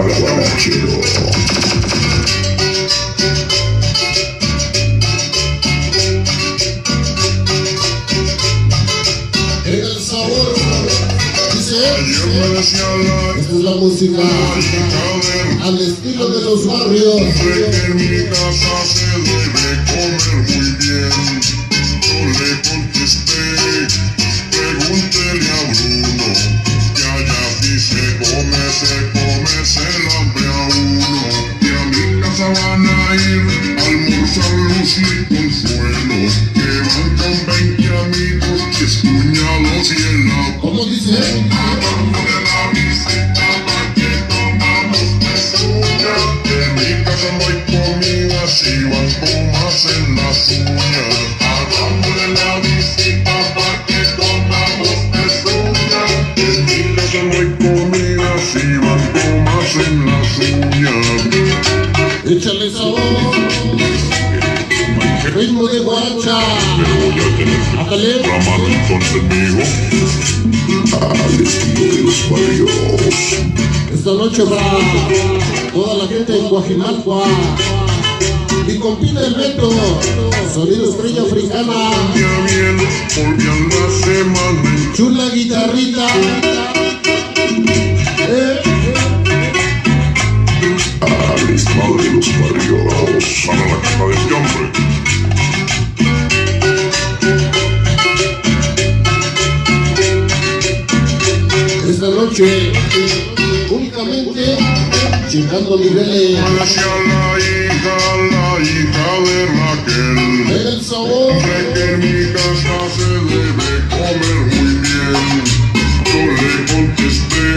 Guarachero. El sabor, dice, esta es la música al estilo de los barrios. En mi casa se debe comer muy bien. Yo le contesté, pregúntele a Bruno, que allá sí se come el hambre a uno. Y a mi casa van a ir a almorzar Lucy y Consuelo, que van con 20 amigos, 10 cuñados y el agua. ¿Cómo dice? Hagámosle la visita pa' que tomamos pezuña. En mi casa no hay comida si van comas en las uñas. Hagámosle la visita pa' que tomamos pezuña. En mi casa no hay comida si van comas en las uñas. Échale sabor, ritmo de guaracha. Ándale. Ramado entonces, mijo. Al estilo de los barrios. Esta noche para toda la gente en Guajimalpa. Y compite el Beto, sonido estrella africana. Ya bien, volvían la semana. Chula guitarrita. Al estilo de los barrios. Para la casa de este hombre. Esta noche, únicamente chingando niveles. Hacia la hija de Raquel. El sabor. Sé que en mi casa se debe comer muy bien. Yo le contesté,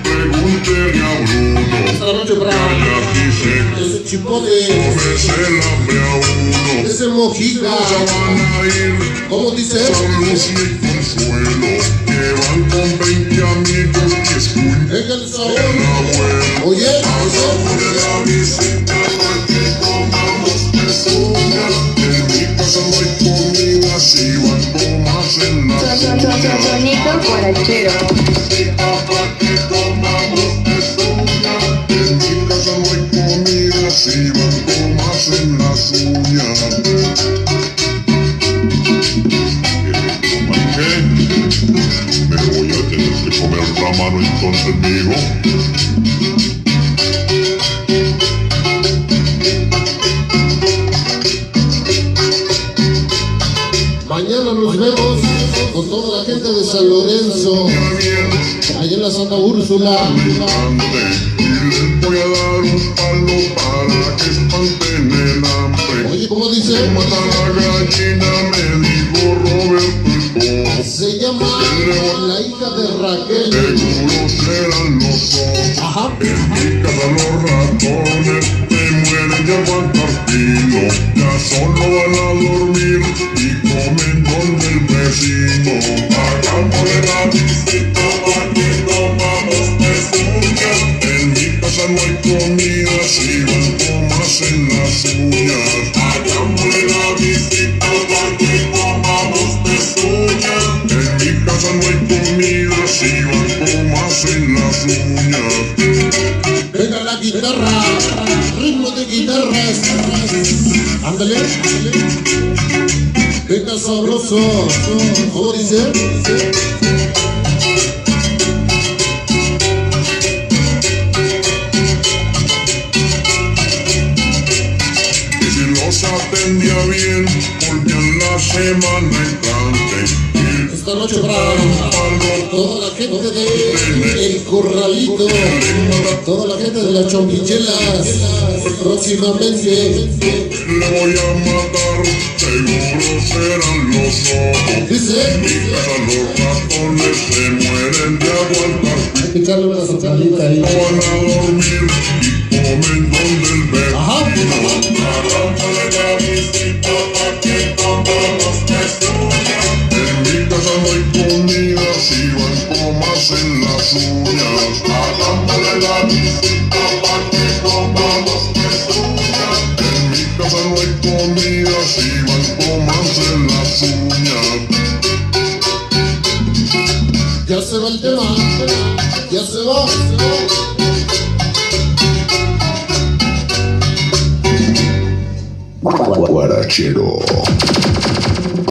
pregúntele a Bruno, Esta noche que para allá dice ese chipote, comes el hambre a uno. ese mojica. Ya van a ir ¿Cómo dice? San Lucy y Consuelo, que van con 20 amigos y escuchan El sabor. el abuelo. Oye, Hagámosle la visita pa' que comamos pezuña. En mi casa no hay comida si van comas en las uñas. Sonido guarachero. Visita pa' que comamos pezuña. En mi casa no hay comida si van comas en las uñas. ¿Qué? Me voy a tener que comer la mano entonces, mijo. mañana nos vemos con toda la gente de San Lorenzo, allá en la Santa Úrsula. Y les voy a dar un palo para que espanten el hambre. Oye, ¿cómo dice? Mata la gallina, me dijo Roberto el Bobo. Se llama la hija de Raquel. Seguro serán los ojos. Ajá. En mi casa los ratones se mueren de aguantar filo. Ya solo van a dormir y comen donde el vecino. Hagámosle la visita para que comamos pezuña. En mi casa no hay comida si van comas en las uñas. Hagámosle la visita para que comamos pezuña. En mi casa no hay comida si van comas en las uñas. Venga la guitarra, ritmo de guitarras. Ándale. Venga sabroso. ¿Cómo dice? Y si los atendía bien, volvían la semana entrante. Esta noche para toda la gente de El Corralito, toda la gente de las Chompichelas, próximamente. Le voy a matar, seguro serán los ojos. Dice, En mi casa los ratones se mueren de aguantar. hay que echarle una sopladita ahí. No van a dormir y comen donde el bebé. Ajá. Hagámosle la visita pa' que comamos pezuña. En mi casa no hay comida si van comas en las uñas. Hagámosle la visita pa' que comamos pezuña. En mi casa no hay comida si van comas en las uñas. Ya se va el tema, ya se va. Guarachero.